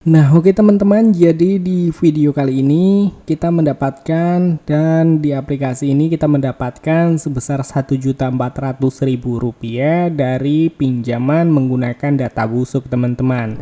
Nah, oke teman-teman, jadi di video kali ini kita mendapatkan dan di aplikasi ini kita mendapatkan sebesar Rp1.400.000 dari pinjaman menggunakan data busuk, teman-teman.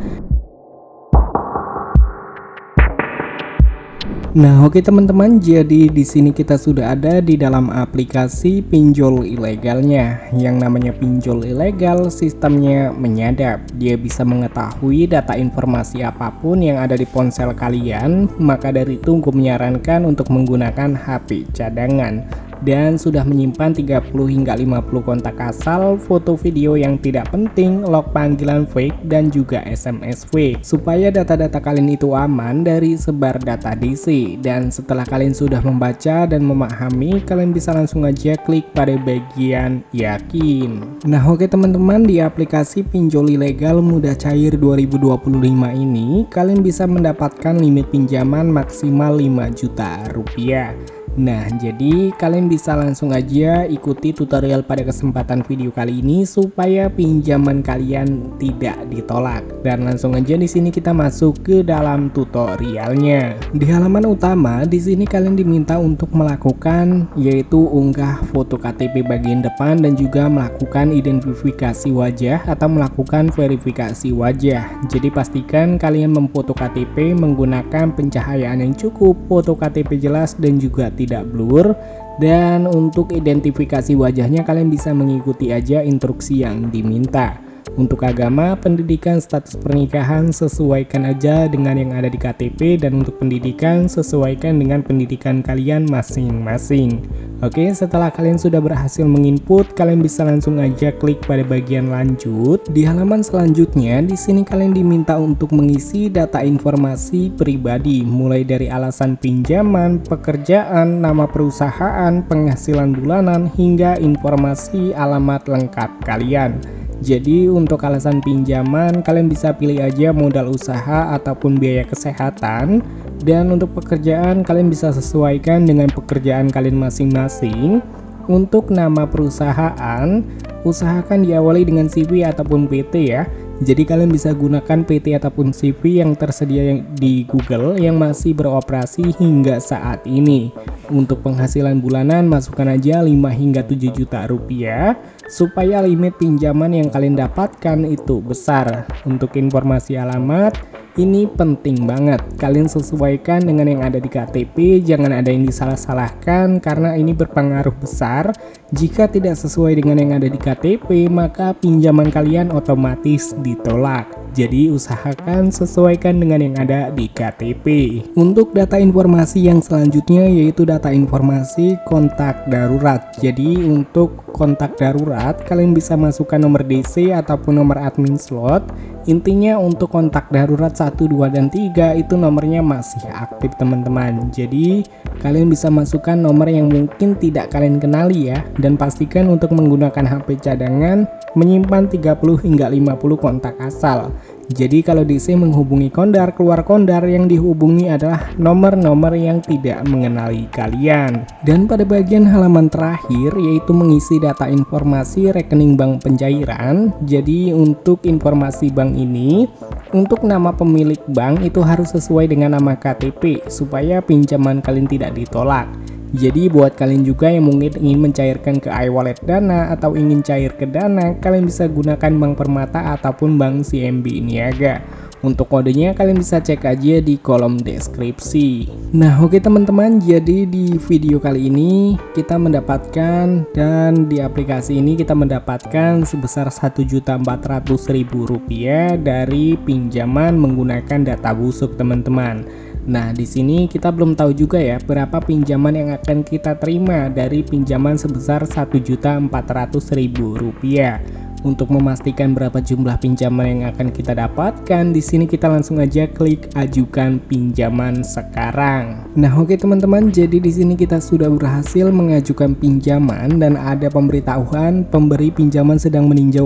Nah, oke teman-teman, jadi di sini kita sudah ada di dalam aplikasi pinjol ilegalnya. Yang namanya pinjol ilegal, sistemnya menyadap. Dia bisa mengetahui data informasi apapun yang ada di ponsel kalian, maka dari itu gue menyarankan untuk menggunakan HP cadangan. Dan sudah menyimpan 30 hingga 50 kontak asal, foto video yang tidak penting, log panggilan fake, dan juga SMS fake, supaya data-data kalian itu aman dari sebar data DC. Dan setelah kalian sudah membaca dan memahami, kalian bisa langsung aja klik pada bagian yakin. Nah, oke teman-teman, di aplikasi pinjol ilegal mudah cair 2025 ini, kalian bisa mendapatkan limit pinjaman maksimal 5 juta rupiah. Nah, jadi kalian bisa langsung aja ikuti tutorial pada kesempatan video kali ini supaya pinjaman kalian tidak ditolak. Dan langsung aja di sini kita masuk ke dalam tutorialnya. Di halaman utama di sini kalian diminta untuk melakukan yaitu unggah foto KTP bagian depan dan juga melakukan identifikasi wajah atau melakukan verifikasi wajah. Jadi pastikan kalian memfoto KTP menggunakan pencahayaan yang cukup, foto KTP jelas dan juga tidak blur. Dan untuk identifikasi wajahnya kalian bisa mengikuti aja instruksi yang diminta. Untuk agama, pendidikan, status pernikahan sesuaikan aja dengan yang ada di KTP, dan untuk pendidikan sesuaikan dengan pendidikan kalian masing-masing. Oke, setelah kalian sudah berhasil menginput, kalian bisa langsung aja klik pada bagian lanjut. Di halaman selanjutnya, di sini kalian diminta untuk mengisi data informasi pribadi, mulai dari alasan pinjaman, pekerjaan, nama perusahaan, penghasilan bulanan, hingga informasi alamat lengkap kalian. Jadi untuk alasan pinjaman kalian bisa pilih aja modal usaha ataupun biaya kesehatan. Dan untuk pekerjaan kalian bisa sesuaikan dengan pekerjaan kalian masing-masing. Untuk nama perusahaan, usahakan diawali dengan CV ataupun PT ya. Jadi kalian bisa gunakan PT ataupun CV yang tersedia di Google yang masih beroperasi hingga saat ini. Untuk penghasilan bulanan masukkan aja 5 hingga 7 juta rupiah supaya limit pinjaman yang kalian dapatkan itu besar. Untuk informasi alamat ini penting banget, kalian sesuaikan dengan yang ada di KTP, jangan ada yang disalah-salahkan karena ini berpengaruh besar. Jika tidak sesuai dengan yang ada di KTP, maka pinjaman kalian otomatis ditolak. Jadi usahakan sesuaikan dengan yang ada di KTP. Untuk data informasi yang selanjutnya yaitu data informasi kontak darurat. Jadi untuk kontak darurat kalian bisa masukkan nomor DC ataupun nomor admin slot. Intinya untuk kontak darurat 1, 2, dan 3 itu nomornya masih aktif teman-teman. Jadi kalian bisa masukkan nomor yang mungkin tidak kalian kenali ya. Dan pastikan untuk menggunakan HP cadangan menyimpan 30 hingga 50 kontak asal. Jadi kalau DC menghubungi kondar, keluar kondar, yang dihubungi adalah nomor-nomor yang tidak mengenali kalian. Dan pada bagian halaman terakhir yaitu mengisi data informasi rekening bank pencairan. Jadi untuk informasi bank ini, untuk nama pemilik bank itu harus sesuai dengan nama KTP supaya pinjaman kalian tidak ditolak. Jadi buat kalian juga yang mungkin ingin mencairkan ke iWallet Dana atau ingin cair ke Dana, kalian bisa gunakan Bank Permata ataupun Bank CMB Niaga. Untuk kodenya kalian bisa cek aja di kolom deskripsi. Nah, oke teman-teman, jadi di video kali ini kita mendapatkan dan di aplikasi ini kita mendapatkan sebesar Rp1.400.000 dari pinjaman menggunakan data busuk, teman-teman. Nah, di sini kita belum tahu juga ya berapa pinjaman yang akan kita terima dari pinjaman sebesar Rp1.400.000. Untuk memastikan berapa jumlah pinjaman yang akan kita dapatkan, di sini kita langsung aja klik ajukan pinjaman sekarang. Nah, oke teman-teman, jadi di sini kita sudah berhasil mengajukan pinjaman dan ada pemberitahuan pemberi pinjaman sedang meninjau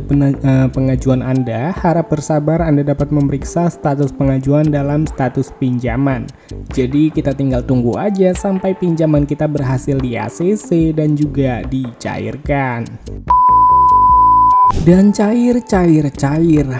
pengajuan Anda. Harap bersabar, Anda dapat memeriksa status pengajuan dalam status pinjaman. Jadi kita tinggal tunggu aja sampai pinjaman kita berhasil di ACC dan juga dicairkan. Dan cair,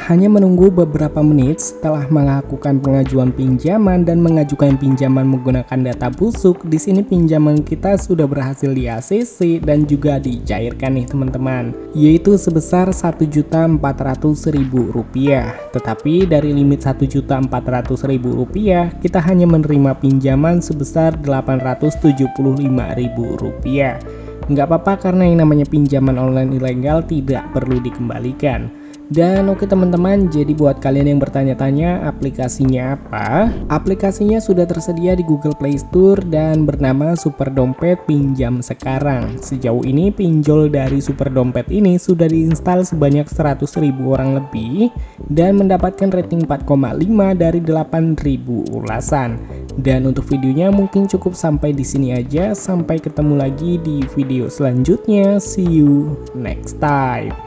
hanya menunggu beberapa menit setelah melakukan pengajuan pinjaman dan mengajukan pinjaman menggunakan data busuk. Di sini pinjaman kita sudah berhasil di ACC dan juga dicairkan nih teman-teman, yaitu sebesar Rp1.400.000. Tetapi dari limit Rp1.400.000, kita hanya menerima pinjaman sebesar Rp875.000. Nggak apa-apa karena yang namanya pinjaman online ilegal tidak perlu dikembalikan. Dan oke teman-teman, jadi buat kalian yang bertanya-tanya aplikasinya apa? Aplikasinya sudah tersedia di Google Play Store dan bernama Super Dompet Pinjam Sekarang. Sejauh ini pinjol dari Super Dompet ini sudah diinstal sebanyak 100.000 orang lebih dan mendapatkan rating 4,5 dari 8.000 ulasan. Dan untuk videonya mungkin cukup sampai di sini aja. Sampai ketemu lagi di video selanjutnya. See you next time.